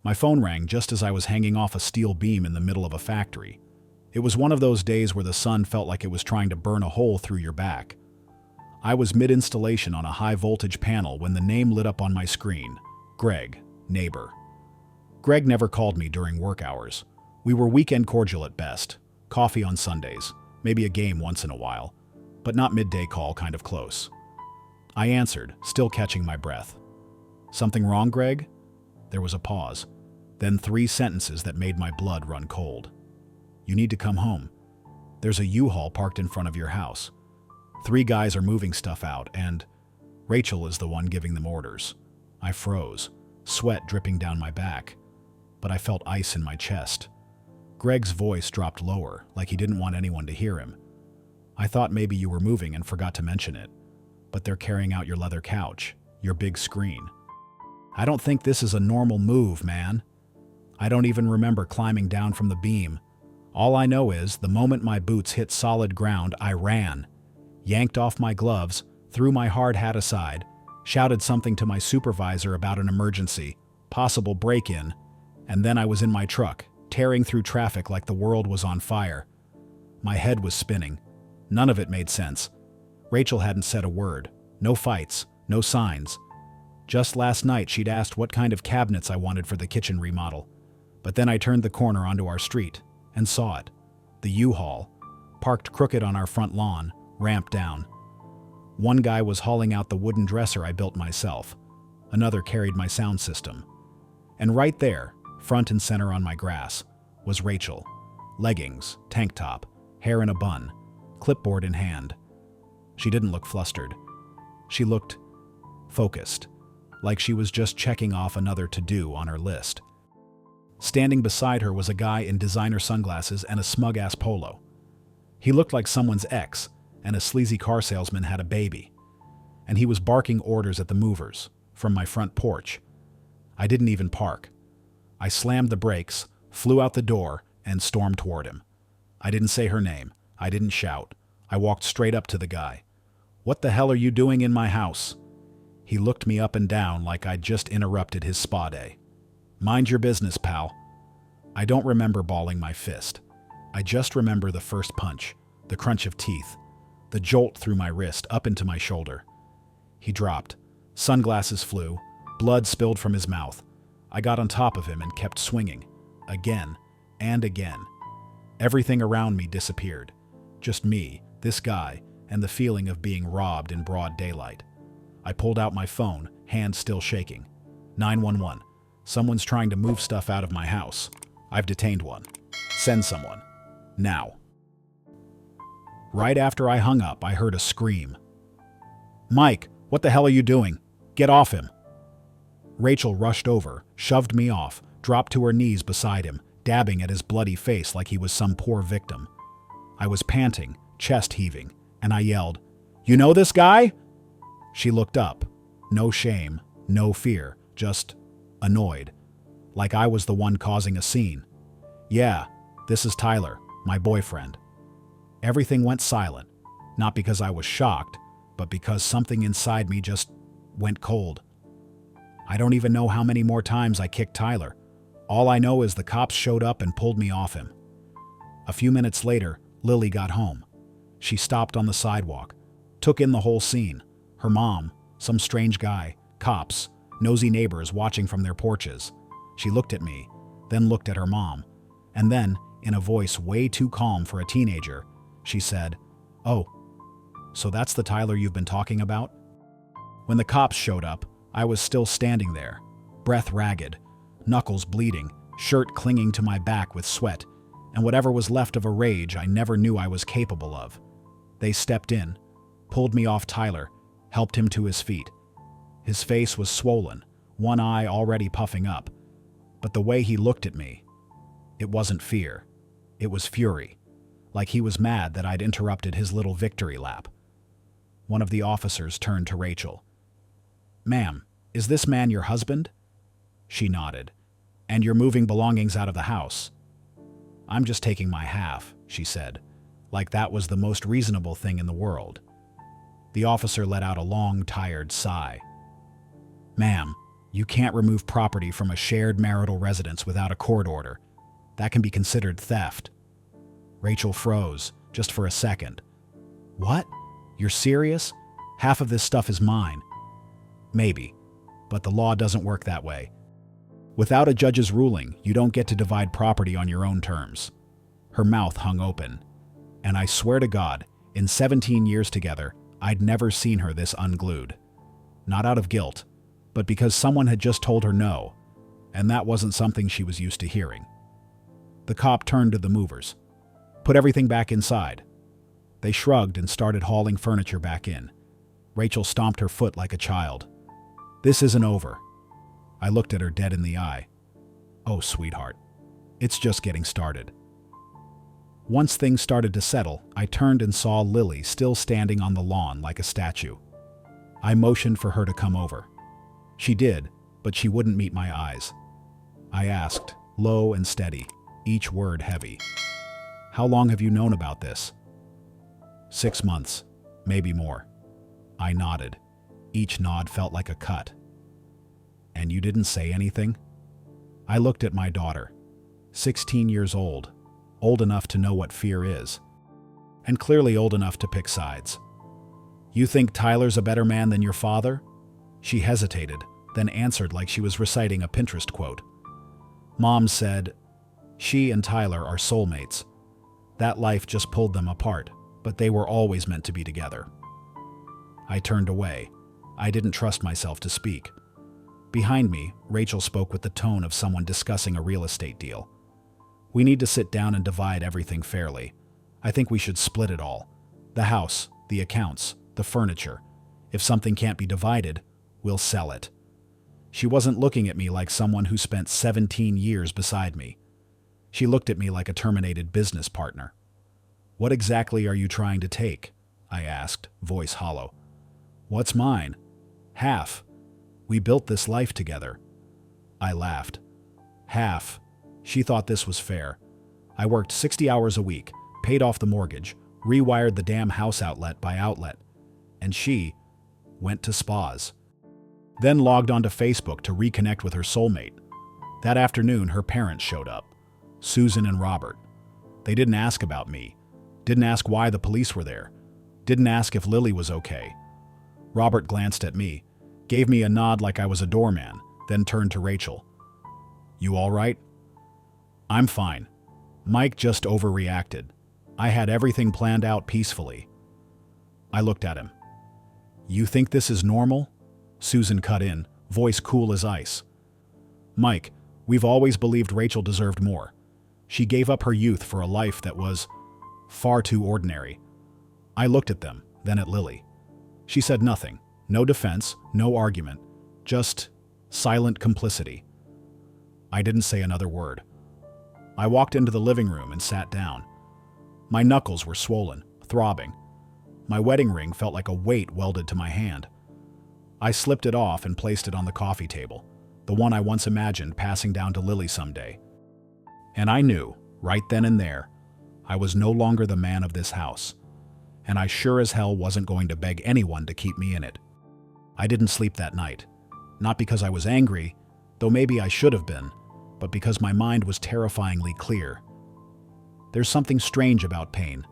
My phone rang just as I was hanging off a steel beam in the middle of a factory. It was one of those days where the sun felt like it was trying to burn a hole through your back. I was mid-installation on a high-voltage panel when the name lit up on my screen. Greg, neighbor. Greg never called me during work hours. We were weekend cordial at best. Coffee on Sundays, maybe a game once in a while, but not midday call kind of close. I answered, still catching my breath. "Something wrong, Greg?" There was a pause, then 3 sentences that made my blood run cold. "You need to come home. There's a U-Haul parked in front of your house. 3 guys are moving stuff out, and Rachel is the one giving them orders." I froze, sweat dripping down my back, but I felt ice in my chest. Greg's voice dropped lower, like he didn't want anyone to hear him. "I thought maybe you were moving and forgot to mention it, but they're carrying out your leather couch, your big screen." "I don't think this is a normal move, man. I don't even remember climbing down from the beam. All I know is, the moment my boots hit solid ground, I ran, yanked off my gloves, threw my hard hat aside, shouted something to my supervisor about an emergency, possible break-in, and then I was in my truck, tearing through traffic like the world was on fire. My head was spinning. None of it made sense. Rachel hadn't said a word. No fights, no signs. Just last night she'd asked what kind of cabinets I wanted for the kitchen remodel. But then I turned the corner onto our street and saw it. The U-Haul, parked crooked on our front lawn, ramped down. One guy was hauling out the wooden dresser I built myself. Another carried my sound system. And right there, front and center on my grass, was Rachel. Leggings, tank top, hair in a bun, clipboard in hand. She didn't look flustered. She looked focused, like she was just checking off another to-do on her list. Standing beside her was a guy in designer sunglasses and a smug-ass polo. He looked like someone's ex, and a sleazy car salesman had a baby. And he was barking orders at the movers, from my front porch. I didn't even park. I slammed the brakes, flew out the door, and stormed toward him. I didn't say her name. I didn't shout. I walked straight up to the guy. "What the hell are you doing in my house?" He looked me up and down like I'd just interrupted his spa day. "Mind your business, pal." I don't remember balling my fist. I just remember the first punch, the crunch of teeth, the jolt through my wrist up into my shoulder. He dropped. Sunglasses flew. Blood spilled from his mouth. I got on top of him and kept swinging. Again and again. Everything around me disappeared. Just me, this guy, and the feeling of being robbed in broad daylight. I pulled out my phone, hand still shaking. 911. Someone's trying to move stuff out of my house. I've detained one. Send someone. Now. Right after I hung up, I heard a scream. "Mike, what the hell are you doing? Get off him!" Rachel rushed over, shoved me off, dropped to her knees beside him, dabbing at his bloody face like he was some poor victim. I was panting, chest heaving, and I yelled, "You know this guy?" She looked up. No shame, no fear, just annoyed, like I was the one causing a scene. "Yeah, this is Tyler, my boyfriend." Everything went silent, not because I was shocked, but because something inside me just went cold. I don't even know how many more times I kicked Tyler. All I know is the cops showed up and pulled me off him. A few minutes later, Lily got home. She stopped on the sidewalk, took in the whole scene. Her mom, some strange guy, cops, nosy neighbors watching from their porches. She looked at me, then looked at her mom, and then, in a voice way too calm for a teenager, she said, "Oh, so that's the Tyler you've been talking about?" When the cops showed up, I was still standing there, breath ragged, knuckles bleeding, shirt clinging to my back with sweat, and whatever was left of a rage I never knew I was capable of. They stepped in, pulled me off Tyler, helped him to his feet. His face was swollen, one eye already puffing up. But the way he looked at me, it wasn't fear. It was fury, like he was mad that I'd interrupted his little victory lap. One of the officers turned to Rachel. "Ma'am, is this man your husband?" She nodded. "And you're moving belongings out of the house?" "I'm just taking my half," she said, like that was the most reasonable thing in the world. The officer let out a long, tired sigh. "Ma'am, You can't remove property from a shared marital residence without a court order. That can be considered theft. Rachel froze, just for a second. What? You're serious? Half of this stuff is mine. Maybe, but the law doesn't work that way. Without a judge's ruling, you don't get to divide property on your own terms. Her mouth hung open, and I swear to God, in 17 years together, I'd never seen her this unglued. Not out of guilt, but because someone had just told her no, and that wasn't something she was used to hearing. The cop turned to the movers. Put everything back inside. They shrugged and started hauling furniture back in. Rachel stomped her foot like a child. This isn't over. I looked at her dead in the eye. Oh, sweetheart. It's just getting started. Once things started to settle, I turned and saw Lily still standing on the lawn like a statue. I motioned for her to come over. She did, but she wouldn't meet my eyes. I asked, low and steady, each word heavy. How long have you known about this? 6 months, maybe more. I nodded. Each nod felt like a cut. And you didn't say anything? I looked at my daughter, 16 years old enough to know what fear is, and clearly old enough to pick sides. You think Tyler's a better man than your father? She hesitated, then answered like she was reciting a Pinterest quote. Mom said, she and Tyler are soulmates. That life just pulled them apart, but they were always meant to be together. I turned away. I didn't trust myself to speak. Behind me, Rachel spoke with the tone of someone discussing a real estate deal. We need to sit down and divide everything fairly. I think we should split it all. The house, the accounts, the furniture. If something can't be divided, we'll sell it. She wasn't looking at me like someone who spent 17 years beside me. She looked at me like a terminated business partner. What exactly are you trying to take? I asked, voice hollow. What's mine? Half. We built this life together. I laughed. Half. She thought this was fair. I worked 60 hours a week, paid off the mortgage, rewired the damn house outlet by outlet, and she went to spas. Then logged onto Facebook to reconnect with her soulmate. That afternoon, her parents showed up, Susan and Robert. They didn't ask about me, didn't ask why the police were there, didn't ask if Lily was okay. Robert glanced at me, gave me a nod like I was a doorman, then turned to Rachel. You all right? I'm fine. Mike just overreacted. I had everything planned out peacefully. I looked at him. You think this is normal? Susan cut in, voice cool as ice. Mike, we've always believed Rachel deserved more. She gave up her youth for a life that was far too ordinary. I looked at them, then at Lily. She said nothing, no defense, no argument, just silent complicity. I didn't say another word. I walked into the living room and sat down. My knuckles were swollen, throbbing. My wedding ring felt like a weight welded to my hand. I slipped it off and placed it on the coffee table, the one I once imagined passing down to Lily someday. And I knew, right then and there, I was no longer the man of this house, and I sure as hell wasn't going to beg anyone to keep me in it. I didn't sleep that night, not because I was angry, though maybe I should have been, but because my mind was terrifyingly clear. There's something strange about pain.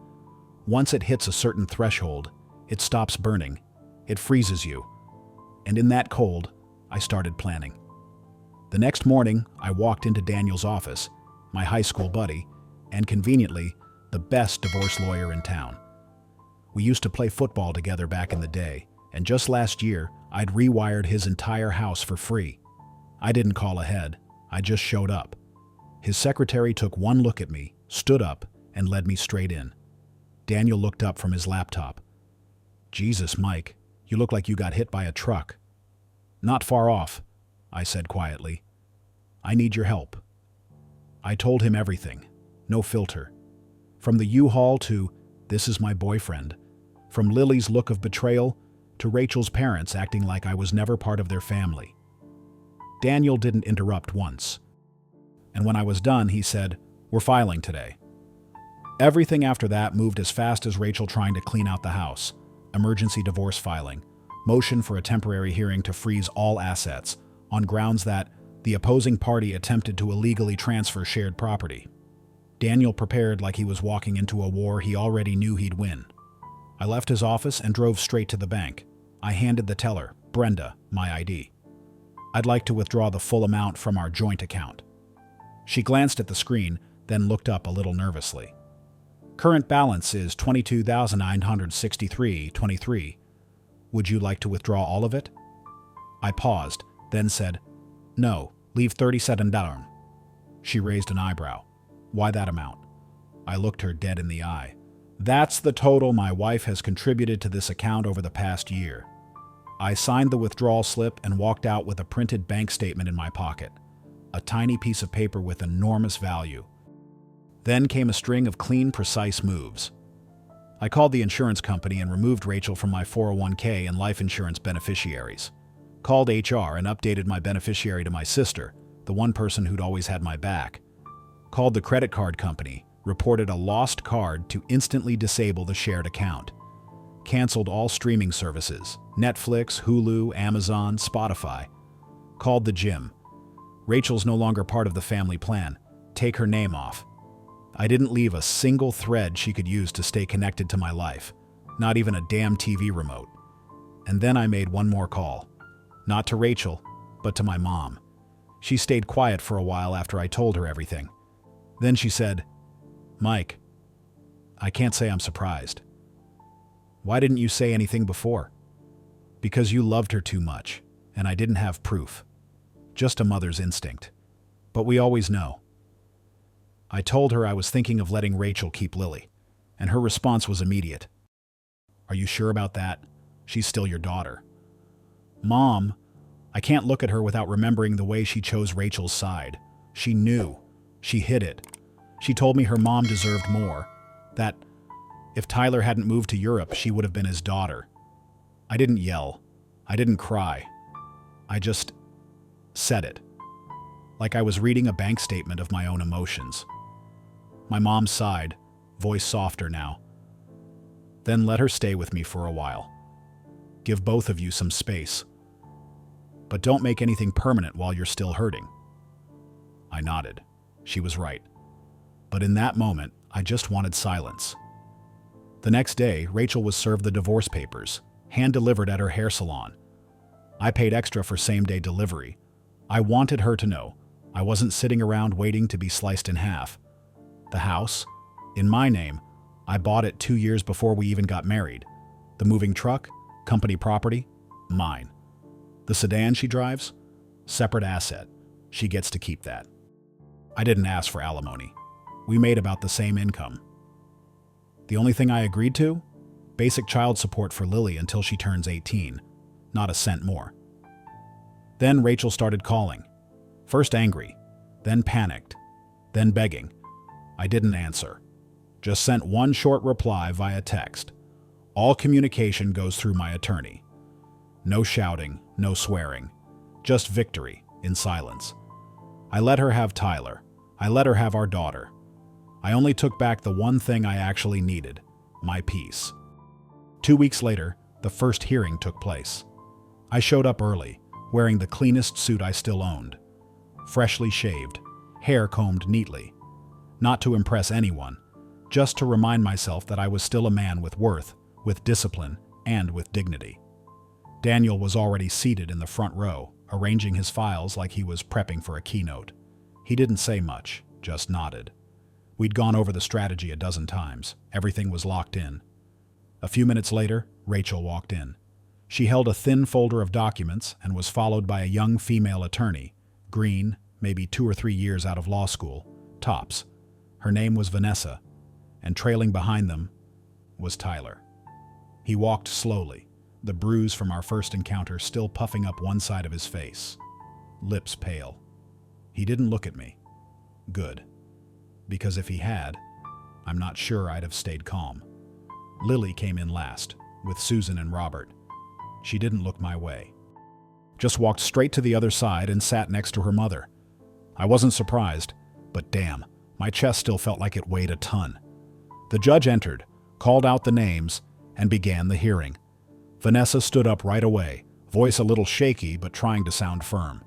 Once it hits a certain threshold, it stops burning. It freezes you. And in that cold, I started planning. The next morning, I walked into Daniel's office, my high school buddy, and conveniently, the best divorce lawyer in town. We used to play football together back in the day, and just last year, I'd rewired his entire house for free. I didn't call ahead. I just showed up. His secretary took one look at me, stood up, and led me straight in. Daniel looked up from his laptop. Jesus, Mike, you look like you got hit by a truck. Not far off, I said quietly. I need your help. I told him everything, no filter. From the U-Haul to, this is my boyfriend. From Lily's look of betrayal to Rachel's parents acting like I was never part of their family. Daniel didn't interrupt once. And when I was done, he said, we're filing today. Everything after that moved as fast as Rachel trying to clean out the house. Emergency divorce filing. Motion for a temporary hearing to freeze all assets. on grounds that the opposing party attempted to illegally transfer shared property. Daniel prepared like he was walking into a war he already knew he'd win. I left his office and drove straight to the bank. I handed the teller, Brenda, my ID. I'd like to withdraw the full amount from our joint account. She glanced at the screen, then looked up a little nervously. Current balance is $22,963.23. Would you like to withdraw all of it? I paused, then said, No, leave $37 down. She raised an eyebrow. Why that amount? I looked her dead in the eye. That's the total my wife has contributed to this account over the past year. I signed the withdrawal slip and walked out with a printed bank statement in my pocket, a tiny piece of paper with enormous value. Then came a string of clean, precise moves. I called the insurance company and removed Rachel from my 401k and life insurance beneficiaries. Called HR and updated my beneficiary to my sister, the one person who'd always had my back. Called the credit card company, reported a lost card to instantly disable the shared account. Canceled all streaming services, Netflix, Hulu, Amazon, Spotify. Called the gym. Rachel's no longer part of the family plan. Take her name off. I didn't leave a single thread she could use to stay connected to my life, not even a damn TV remote. And then I made one more call. Not to Rachel, but to my mom. She stayed quiet for a while after I told her everything. Then she said, Mike, I can't say I'm surprised. Why didn't you say anything before? Because you loved her too much, and I didn't have proof. Just a mother's instinct. But we always know. I told her I was thinking of letting Rachel keep Lily, and her response was immediate. Are you sure about that? She's still your daughter. Mom, I can't look at her without remembering the way she chose Rachel's side. She knew. She hid it. She told me her mom deserved more, that if Tyler hadn't moved to Europe, she would have been his daughter. I didn't yell. I didn't cry. I just said it, like I was reading a bank statement of my own emotions. My mom sighed, voice softer now. Then let her stay with me for a while. Give both of you some space. But don't make anything permanent while you're still hurting. I nodded. She was right. But in that moment, I just wanted silence. The next day, Rachel was served the divorce papers, hand-delivered at her hair salon. I paid extra for same-day delivery. I wanted her to know I wasn't sitting around waiting to be sliced in half. The house, in my name, I bought it 2 years before we even got married. The moving truck, company property, mine. The sedan she drives, separate asset. She gets to keep that. I didn't ask for alimony. We made about the same income. The only thing I agreed to? Basic child support for Lily until she turns 18. Not a cent more. Then Rachel started calling. First angry, then panicked, then begging. I didn't answer. Just sent one short reply via text. All communication goes through my attorney. No shouting, no swearing. Just victory in silence. I let her have Tyler. I let her have our daughter. I only took back the one thing I actually needed, my peace. 2 weeks later, the first hearing took place. I showed up early, wearing the cleanest suit I still owned. Freshly shaved, hair combed neatly. Not to impress anyone, just to remind myself that I was still a man with worth, with discipline, and with dignity. Daniel was already seated in the front row, arranging his files like he was prepping for a keynote. He didn't say much, just nodded. We'd gone over the strategy a dozen times. Everything was locked in. A few minutes later, Rachel walked in. She held a thin folder of documents and was followed by a young female attorney, green, maybe 2 or 3 years out of law school, tops. Her name was Vanessa, and trailing behind them was Tyler. He walked slowly, the bruise from our first encounter still puffing up one side of his face, lips pale. He didn't look at me. Good. Because if he had, I'm not sure I'd have stayed calm. Lily came in last, with Susan and Robert. She didn't look my way. Just walked straight to the other side and sat next to her mother. I wasn't surprised, but damn, my chest still felt like it weighed a ton. The judge entered, called out the names, and began the hearing. Vanessa stood up right away, voice a little shaky but trying to sound firm.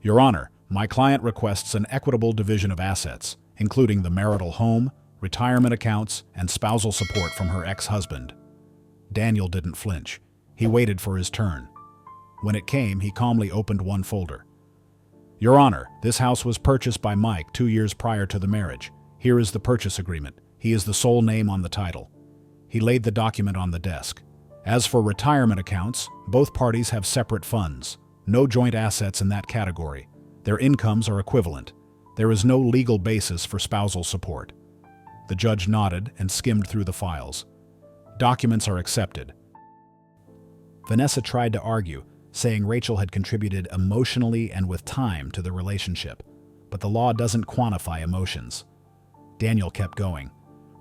Your Honor, my client requests an equitable division of assets, including the marital home, retirement accounts, and spousal support from her ex-husband. Daniel didn't flinch. He waited for his turn. When it came, he calmly opened one folder. Your Honor, this house was purchased by Mike 2 years prior to the marriage. Here is the purchase agreement. He is the sole name on the title. He laid the document on the desk. As for retirement accounts, both parties have separate funds. No joint assets in that category. Their incomes are equivalent. There is no legal basis for spousal support. The judge nodded and skimmed through the files. Documents are accepted. Vanessa tried to argue, saying Rachel had contributed emotionally and with time to the relationship, but the law doesn't quantify emotions. Daniel kept going.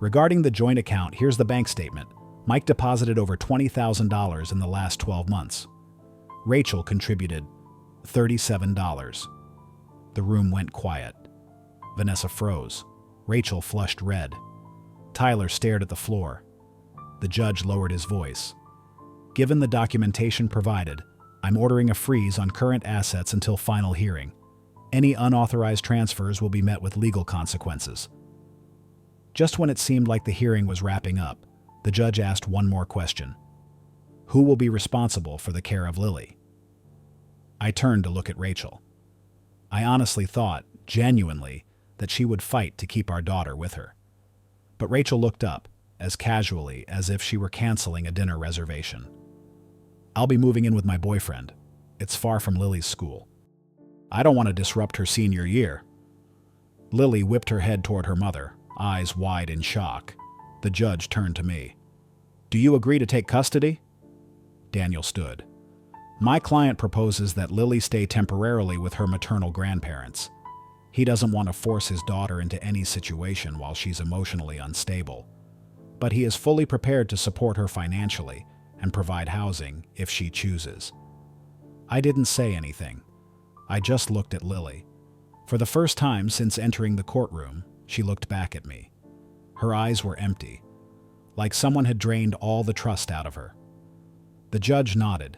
Regarding the joint account, here's the bank statement. Mike deposited over $20,000 in the last 12 months. Rachel contributed $37. The room went quiet. Vanessa froze. Rachel flushed red. Tyler stared at the floor. The judge lowered his voice. Given the documentation provided, I'm ordering a freeze on current assets until final hearing. Any unauthorized transfers will be met with legal consequences. Just when it seemed like the hearing was wrapping up, the judge asked one more question. Who will be responsible for the care of Lily? I turned to look at Rachel. I honestly thought, genuinely, that she would fight to keep our daughter with her. But Rachel looked up, as casually as if she were canceling a dinner reservation. I'll be moving in with my boyfriend. It's far from Lily's school. I don't want to disrupt her senior year. Lily whipped her head toward her mother, eyes wide in shock. The judge turned to me. Do you agree to take custody? Daniel stood. My client proposes that Lily stay temporarily with her maternal grandparents. He doesn't want to force his daughter into any situation while she's emotionally unstable. But he is fully prepared to support her financially and provide housing if she chooses. I didn't say anything. I just looked at Lily. For the first time since entering the courtroom, she looked back at me. Her eyes were empty, like someone had drained all the trust out of her. The judge nodded,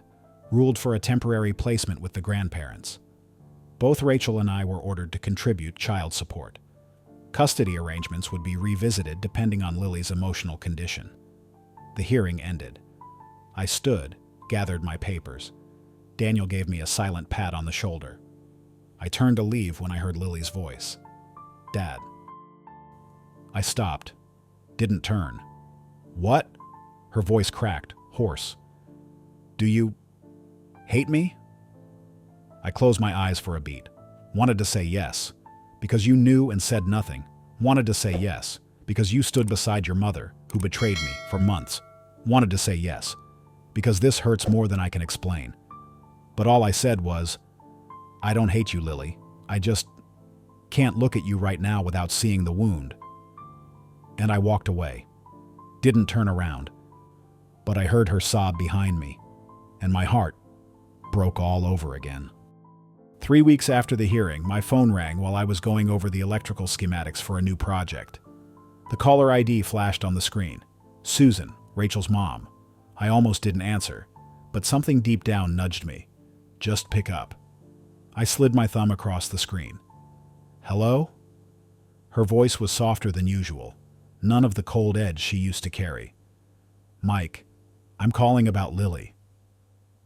ruled for a temporary placement with the grandparents. Both Rachel and I were ordered to contribute child support. Custody arrangements would be revisited depending on Lily's emotional condition. The hearing ended. I stood, gathered my papers. Daniel gave me a silent pat on the shoulder. I turned to leave when I heard Lily's voice. Dad. I stopped. Didn't turn. What? Her voice cracked, hoarse. Do you hate me? I closed my eyes for a beat. Wanted to say yes, because you knew and said nothing. Wanted to say yes, because you stood beside your mother, who betrayed me for months. Wanted to say yes, because this hurts more than I can explain. But all I said was, I don't hate you, Lily. I just can't look at you right now without seeing the wound. And I walked away. Didn't turn around. But I heard her sob behind me, and my heart broke all over again. 3 weeks after the hearing, my phone rang while I was going over the electrical schematics for a new project. The caller ID flashed on the screen. Susan, Rachel's mom. I almost didn't answer, but something deep down nudged me. Just pick up. I slid my thumb across the screen. Hello? Her voice was softer than usual, none of the cold edge she used to carry. Mike, I'm calling about Lily.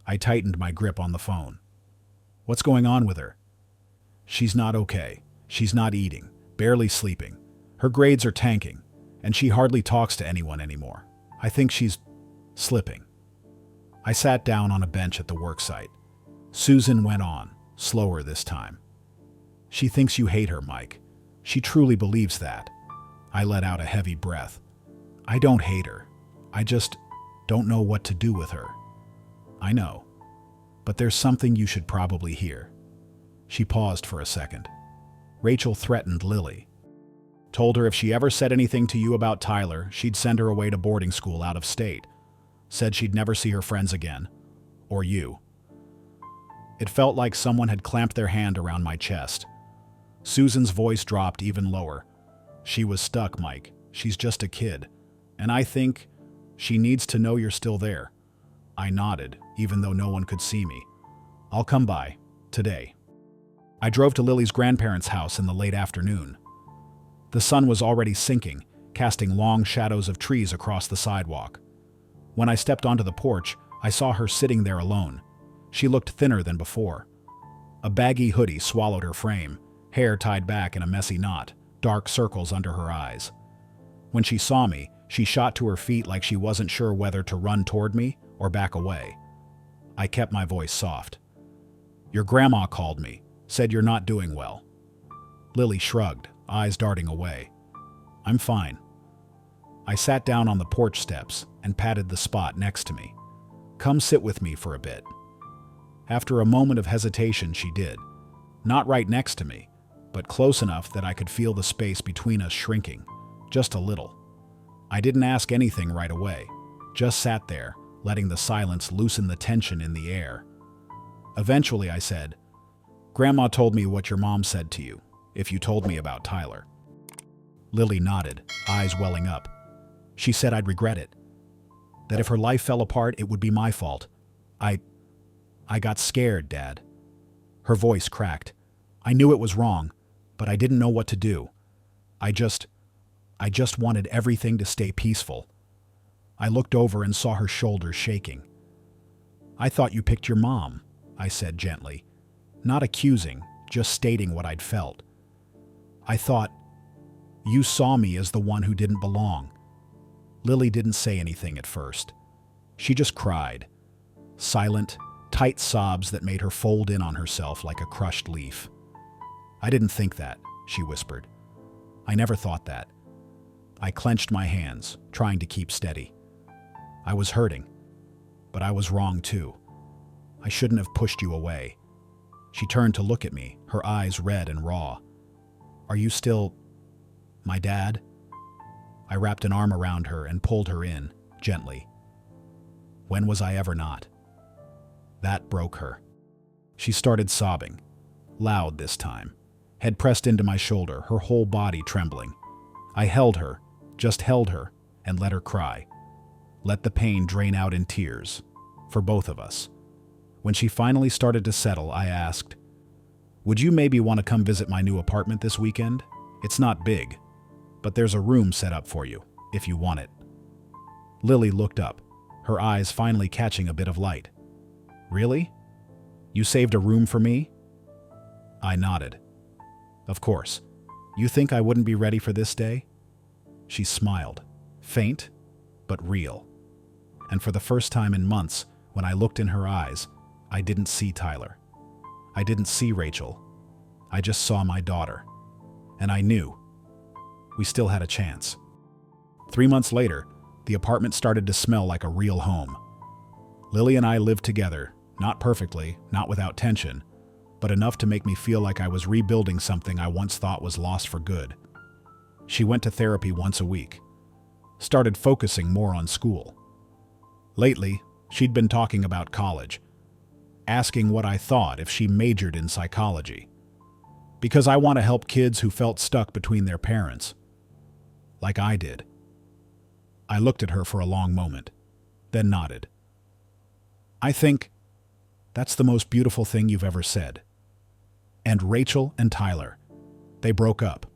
I tightened my grip on the phone. What's going on with her? She's not okay. She's not eating, barely sleeping. Her grades are tanking, and she hardly talks to anyone anymore. I think she's slipping. I sat down on a bench at the worksite. Susan went on, slower this time. She thinks you hate her, Mike. She truly believes that. I let out a heavy breath. I don't hate her. I just don't know what to do with her. I know. But there's something you should probably hear. She paused for a second. Rachel threatened Lily. Told her if she ever said anything to you about Tyler, she'd send her away to boarding school out of state. Said she'd never see her friends again. Or you. It felt like someone had clamped their hand around my chest. Susan's voice dropped even lower. She was stuck, Mike. She's just a kid. And I think she needs to know you're still there. I nodded, even though no one could see me. I'll come by. Today. I drove to Lily's grandparents' house in the late afternoon. The sun was already sinking, casting long shadows of trees across the sidewalk. When I stepped onto the porch, I saw her sitting there alone. She looked thinner than before. A baggy hoodie swallowed her frame, hair tied back in a messy knot, dark circles under her eyes. When she saw me, she shot to her feet like she wasn't sure whether to run toward me or back away. I kept my voice soft. "Your grandma called me, said you're not doing well." Lily shrugged, eyes darting away. "I'm fine." I sat down on the porch steps and patted the spot next to me. "Come sit with me for a bit." After a moment of hesitation, she did. Not right next to me, but close enough that I could feel the space between us shrinking, just a little. I didn't ask anything right away, just sat there, letting the silence loosen the tension in the air. Eventually I said, "Grandma told me what your mom said to you, if you told me about Tyler." Lily nodded, eyes welling up. She said I'd regret it. That if her life fell apart, it would be my fault. I got scared, Dad. Her voice cracked. I knew it was wrong, but I didn't know what to do. I just wanted everything to stay peaceful. I looked over and saw her shoulders shaking. "I thought you picked your mom," I said gently, not accusing, just stating what I'd felt. "I thought you saw me as the one who didn't belong." Lily didn't say anything at first. She just cried. Silent, tight sobs that made her fold in on herself like a crushed leaf. "I didn't think that," she whispered. "I never thought that." I clenched my hands, trying to keep steady. I was hurting, but I was wrong too. I shouldn't have pushed you away. She turned to look at me, her eyes red and raw. "Are you still my dad?" I wrapped an arm around her and pulled her in, gently. When was I ever not? That broke her. She started sobbing, loud this time, head pressed into my shoulder, her whole body trembling. I held her, just held her, and let her cry. Let the pain drain out in tears, for both of us. When she finally started to settle, I asked, "Would you maybe want to come visit my new apartment this weekend? It's not big, but there's a room set up for you, if you want it." Lily looked up, her eyes finally catching a bit of light. "Really? You saved a room for me?" I nodded. "Of course. You think I wouldn't be ready for this day?" She smiled, faint, but real. And for the first time in months, when I looked in her eyes, I didn't see Tyler. I didn't see Rachel. I just saw my daughter. And I knew we still had a chance. 3 months later, the apartment started to smell like a real home. Lily and I lived together, not perfectly, not without tension, but enough to make me feel like I was rebuilding something I once thought was lost for good. She went to therapy once a week, started focusing more on school. Lately, she'd been talking about college, asking what I thought if she majored in psychology. Because I want to help kids who felt stuck between their parents, like I did. I looked at her for a long moment, then nodded. "I think that's the most beautiful thing you've ever said." And Rachel and Tyler, they broke up.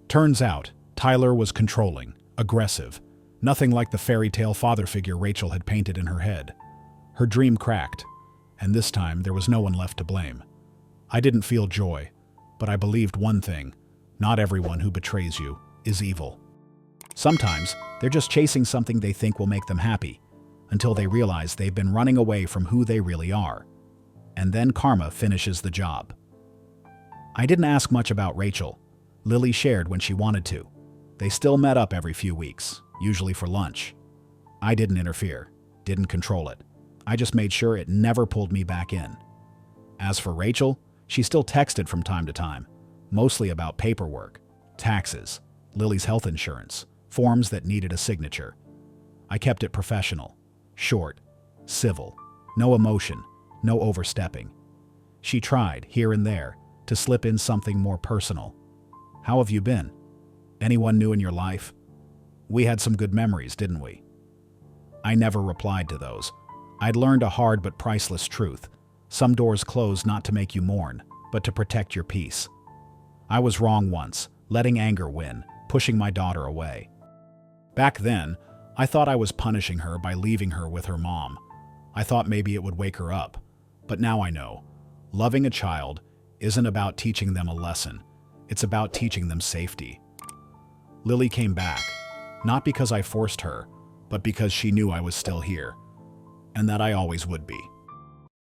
Turns out, Tyler was controlling, aggressive, nothing like the fairy tale father figure Rachel had painted in her head. Her dream cracked, and this time there was no one left to blame. I didn't feel joy, but I believed one thing: not everyone who betrays you is evil. Sometimes they're just chasing something they think will make them happy, until they realize they've been running away from who they really are. And then karma finishes the job. I didn't ask much about Rachel. Lily shared when she wanted to. They still met up every few weeks, usually for lunch. I didn't interfere, didn't control it. I just made sure it never pulled me back in. As for Rachel, she still texted from time to time, mostly about paperwork, taxes, Lily's health insurance, forms that needed a signature. I kept it professional, short, civil, no emotion, no overstepping. She tried, here and there, to slip in something more personal. "How have you been? Anyone new in your life? We had some good memories, didn't we?" I never replied to those. I'd learned a hard but priceless truth. Some doors close not to make you mourn. but to protect your peace. I was wrong once, letting anger win, pushing my daughter away. Back then, I thought I was punishing her by leaving her with her mom. I thought maybe it would wake her up. But now I know. Loving a child isn't about teaching them a lesson. It's about teaching them safety. Lily came back, not because I forced her, but because she knew I was still here, and that I always would be.